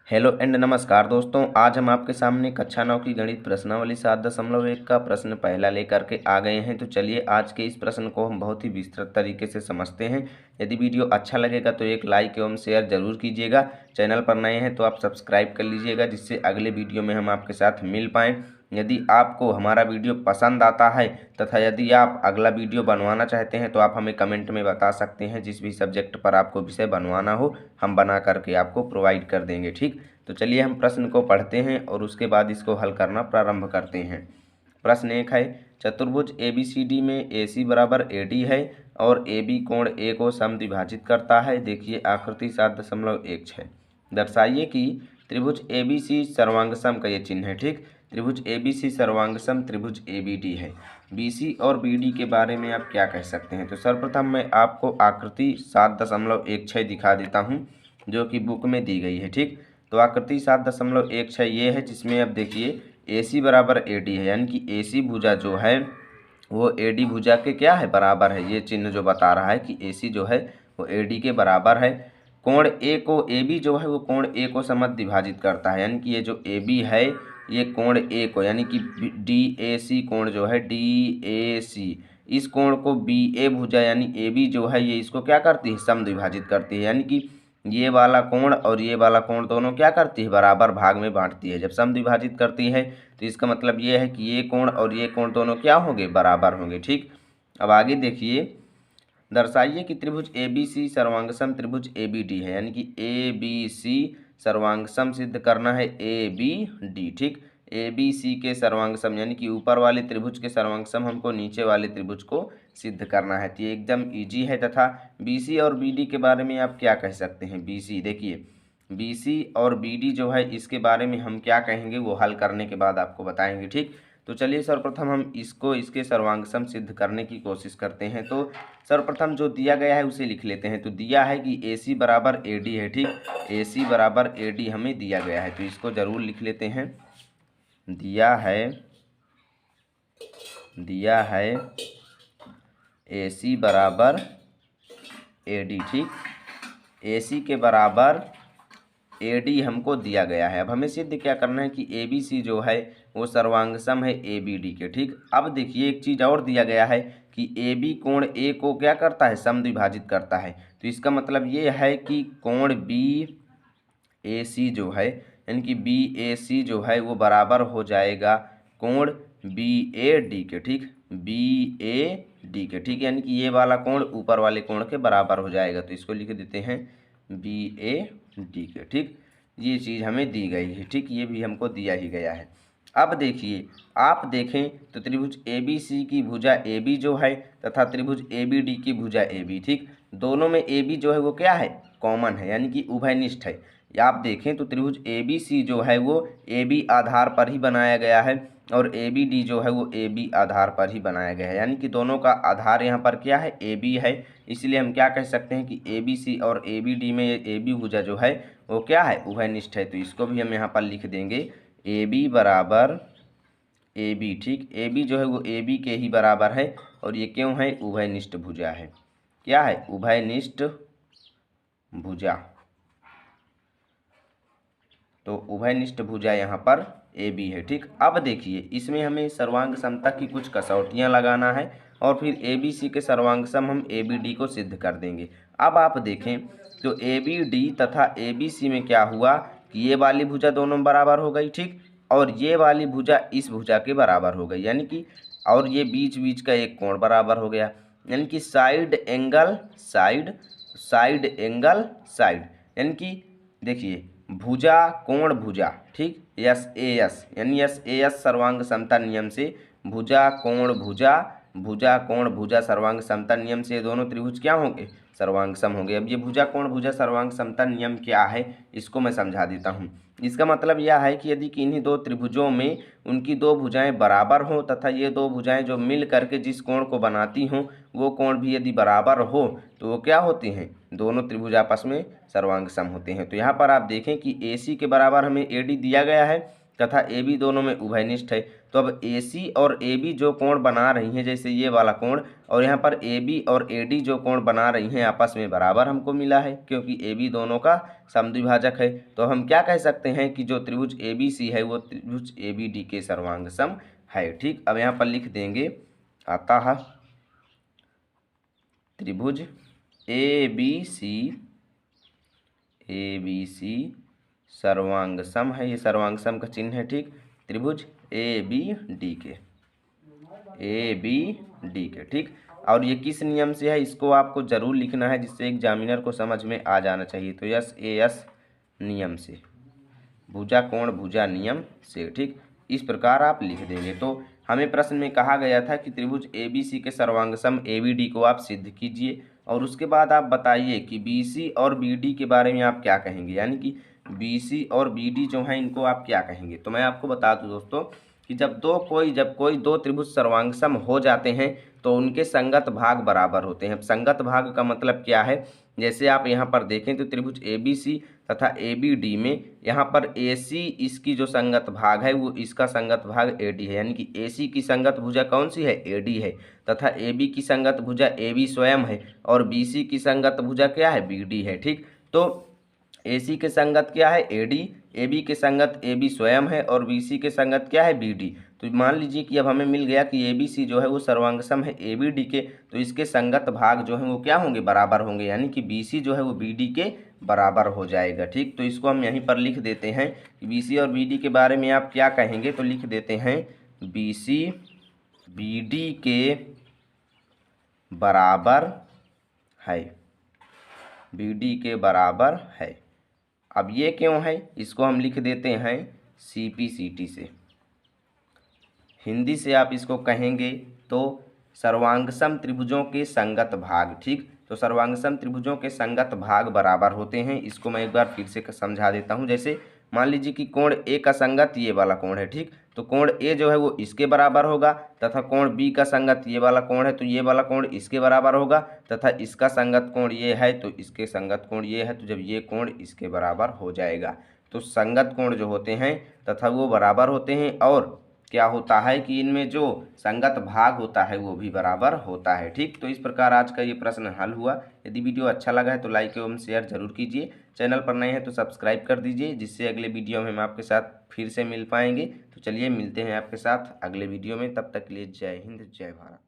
Hello and नमस्कार दोस्तों। आज हम आपके सामने कक्षा 9 की गणित प्रश्नावली 7.1 का प्रश्न पहला लेकर के आ गए हैं। तो चलिए आज के इस प्रश्न को हम बहुत ही विस्तृत तरीके से समझते हैं। यदि वीडियो अच्छा लगेगा तो एक लाइक एवं शेयर जरूर कीजिएगा। चैनल पर नए हैं तो आप सब्सक्राइब कर लीजिएगा, जिससे अगले वीडियो में हम आपके साथ मिल पाएँ। यदि आपको हमारा वीडियो पसंद आता है तथा यदि आप अगला वीडियो बनवाना चाहते हैं तो आप हमें कमेंट में बता सकते हैं। जिस भी सब्जेक्ट पर आपको विषय बनवाना हो हम बना करके आपको प्रोवाइड कर देंगे। ठीक, तो चलिए हम प्रश्न को पढ़ते हैं और उसके बाद इसको हल करना प्रारंभ करते हैं। प्रश्न 1 है, चतुर्भुज ABCD में AC बराबर AD है और AB कोण A को समद्विभाजित करता है। देखिए आकृति 7.16। दर्शाइए कि त्रिभुज ABC सर्वांगसम का ये चिन्ह है। ठीक, त्रिभुज ABC सर्वांगसम त्रिभुज ABD है। BC और BD के बारे में आप क्या कह सकते हैं? तो सर्वप्रथम मैं आपको आकृति 7.16 दिखा देता हूँ जो कि बुक में दी गई है। ठीक, तो आकृति 7.16 ये है, जिसमें अब देखिए AC बराबर AD है, यानी कि AC भुजा जो है वो AD भुजा के क्या है, बराबर है। ये चिन्ह जो बता रहा है कि AC जो है वो AD के बराबर है। कोण A को AB जो है वो कोण A को समद्विभाजित करता है, यानी कि ये जो AB है ये कोण A को, यानी कि DAC कोण जो है DAC, इस कोण को BA भुजा यानी AB जो है ये इसको क्या करती है, समद्विभाजित करती है। यानी कि ये वाला कोण और ये वाला कोण दोनों क्या करती है, बराबर भाग में बांटती है। जब समद्विभाजित करती है तो इसका मतलब ये है कि ये कोण और ये कोण दोनों क्या होंगे, बराबर होंगे। ठीक, अब आगे देखिए, दर्शाइए कि त्रिभुज ABC सर्वांगसम त्रिभुज ABD है, यानी कि ABC सर्वांगसम सिद्ध करना है ABD। ठीक, ABC के सर्वांगसम यानी कि ऊपर वाले त्रिभुज के सर्वांगसम हमको नीचे वाले त्रिभुज को सिद्ध करना है। तो ये एकदम इजी है। तथा BC और BD के बारे में आप क्या कह सकते हैं? BC देखिए, BC और BD जो है इसके बारे में हम क्या कहेंगे वो हल करने के बाद आपको बताएंगे। ठीक, तो चलिए सर्वप्रथम हम इसको इसके सर्वांगसम सिद्ध करने की कोशिश करते हैं। तो सर्वप्रथम जो दिया गया है उसे लिख लेते हैं। तो दिया है कि AC बराबर AD है। ठीक, AC बराबर AD हमें दिया गया है, तो इसको जरूर लिख लेते हैं। दिया है AC बराबर AD। ठीक, AC के बराबर AD हमको दिया गया है। अब हमें सिद्ध क्या करना है कि ABC जो है वो सर्वांगसम है ABD के। ठीक, अब देखिए एक चीज़ और दिया गया है कि AB कोण A को क्या करता है, समद्विभाजित करता है। तो इसका मतलब ये है कि कोण BAC जो है, यानी कि BAC जो है वो बराबर हो जाएगा कोण BAD के। ठीक, BAD के। ठीक, यानी कि ये वाला कोण ऊपर वाले कोण के बराबर हो जाएगा। तो इसको लिख देते हैं BAD के। ठीक, ये चीज़ हमें दी गई है। ठीक, ये भी हमको दिया ही गया है। अब देखिए, आप देखें तो त्रिभुज ABC की भुजा AB जो है तथा त्रिभुज ABD की भुजा AB, ठीक, दोनों में AB जो है वो क्या है, कॉमन है, यानी कि उभयनिष्ठ है। या आप देखें तो त्रिभुज ABC जो है वो AB आधार पर ही बनाया गया है और ABD जो है वो AB आधार पर ही बनाया गया है, यानी कि दोनों का आधार यहाँ पर क्या है, AB है। इसलिए हम क्या कह सकते हैं कि ABC और ABD में ये AB भुजा जो है वो क्या है, उभयनिष्ठ है। तो इसको भी हम यहाँ पर लिख देंगे AB बराबर AB। ठीक, AB जो है वो AB के ही बराबर है और ये क्यों है, उभयनिष्ठ भुजा है। क्या है, उभयनिष्ठ भुजा। तो उभयनिष्ठ भुजा यहाँ पर AB है। ठीक, अब देखिए इसमें हमें सर्वांग समता की कुछ कसौटियाँ लगाना है और फिर ABC के सर्वांगसम हम ABD को सिद्ध कर देंगे। अब आप देखें तो ABD तथा ABC में क्या हुआ कि ये वाली भुजा दोनों बराबर हो गई। ठीक, और ये वाली भुजा इस भुजा के बराबर हो गई, यानी कि और ये बीच बीच का एक कोण बराबर हो गया, यानी कि साइड एंगल साइड, यानी कि देखिए भुजा कोण भुजा। ठीक, SAS यानी SAS सर्वांग समता नियम से भुजा कोण भुजा सर्वांग समता नियम से दोनों त्रिभुज क्या होंगे, सर्वांग सम होंगे। अब ये भुजा कोण भुजा सर्वांग समता नियम क्या है इसको मैं समझा देता हूँ। इसका मतलब यह है कि यदि किन्हीं दो त्रिभुजों में उनकी दो भुजाएं बराबर हों तथा ये दो भुजाएं जो मिल करके जिस कोण को बनाती हों वो कोण भी यदि बराबर हो तो वो क्या होती हैं, दोनों त्रिभुज आपस में सर्वांग सम होते हैं। तो यहाँ पर आप देखें कि AC के बराबर हमें AD दिया गया है तथा AB दोनों में उभयनिष्ठ है। तो अब AC और AB जो कोण बना रही हैं, जैसे ये वाला कोण, और यहाँ पर ए बी और ए डी जो कोण बना रही हैं आपस में बराबर हमको मिला है, क्योंकि ए बी दोनों का समद्विभाजक है। तो हम क्या कह सकते हैं कि जो त्रिभुज ए बी सी है वो त्रिभुज ए बी डी के सर्वांग सम है। ठीक, अब यहाँ पर लिख देंगे अतः त्रिभुज ए बी सी सर्वांग सम है, ये सर्वांग सम का चिन्ह है। ठीक, त्रिभुज ए बी डी के। ठीक, और ये किस नियम से है इसको आपको जरूर लिखना है, जिससे एग्जामिनर को समझ में आ जाना चाहिए। तो यस ए एस नियम से, भुजा कोण भुजा नियम से। ठीक, इस प्रकार आप लिख देंगे। तो हमें प्रश्न में कहा गया था कि त्रिभुज ए बी सी के सर्वांग सम ए बी डी को आप सिद्ध कीजिए, और उसके बाद आप बताइए कि बी सी और बी डी के बारे में आप क्या कहेंगे, यानी कि बी सी और बी डी जो हैं इनको आप क्या कहेंगे। तो मैं आपको बता दूं दोस्तों कि जब कोई दो त्रिभुज सर्वांग सम हो जाते हैं तो उनके संगत भाग बराबर होते हैं। संगत भाग का मतलब क्या है, जैसे आप यहाँ पर देखें तो त्रिभुज ए बी सी तथा ए बी डी में यहाँ पर ए सी इसकी जो संगत भाग है वो इसका संगत भाग ए डी है, यानी कि ए सी की संगत भुजा कौन सी है, ए डी है, तथा ए बी की संगत भुजा ए बी स्वयं है, और बी सी की संगत भुजा क्या है, बी डी है। ठीक, तो ए सी के संगत क्या है, ए डी, ए बी के संगत ए बी स्वयं है, और बी सी के संगत क्या है, बी डी। तो मान लीजिए कि अब हमें मिल गया कि ए बी सी जो है वो सर्वांग सम है ए बी डी के, तो इसके संगत भाग जो हैं वो क्या होंगे, बराबर होंगे, यानी कि बी सी जो है वो बी डी के बराबर हो जाएगा। ठीक, तो इसको हम यहीं पर लिख देते हैं कि बी सी और बी डी के बारे में आप क्या कहेंगे। तो लिख देते हैं बी सी बी डी के बराबर है, बी डी के बराबर है। अब ये क्यों है, इसको हम लिख देते हैं सी पी सी टी से। हिंदी से आप इसको कहेंगे तो सर्वांगसम त्रिभुजों के संगत भाग। ठीक, तो सर्वांगसम त्रिभुजों के संगत भाग बराबर होते हैं। इसको मैं एक बार फिर से समझा देता हूं। जैसे मान लीजिए कि कोण ए का संगत ये वाला कोण है। ठीक, तो कोण ए जो है वो इसके बराबर होगा, तथा कोण बी का संगत ये वाला कोण है तो ये वाला कोण इसके बराबर होगा, तथा इसका संगत कोण ये है तो इसके संगत कोण ये है, तो जब ये कोण इसके बराबर हो जाएगा तो संगत कोण जो होते हैं तथा वो बराबर होते हैं, और क्या होता है कि इनमें जो संगत भाग होता है वो भी बराबर होता है। ठीक, तो इस प्रकार आज का ये प्रश्न हल हुआ। यदि वीडियो अच्छा लगा है तो लाइक एवं शेयर जरूर कीजिए। चैनल पर नए हैं तो सब्सक्राइब कर दीजिए, जिससे अगले वीडियो में हम आपके साथ फिर से मिल पाएंगे। तो चलिए मिलते हैं आपके साथ अगले वीडियो में, तब तक के लिए जय हिंद जय भारत।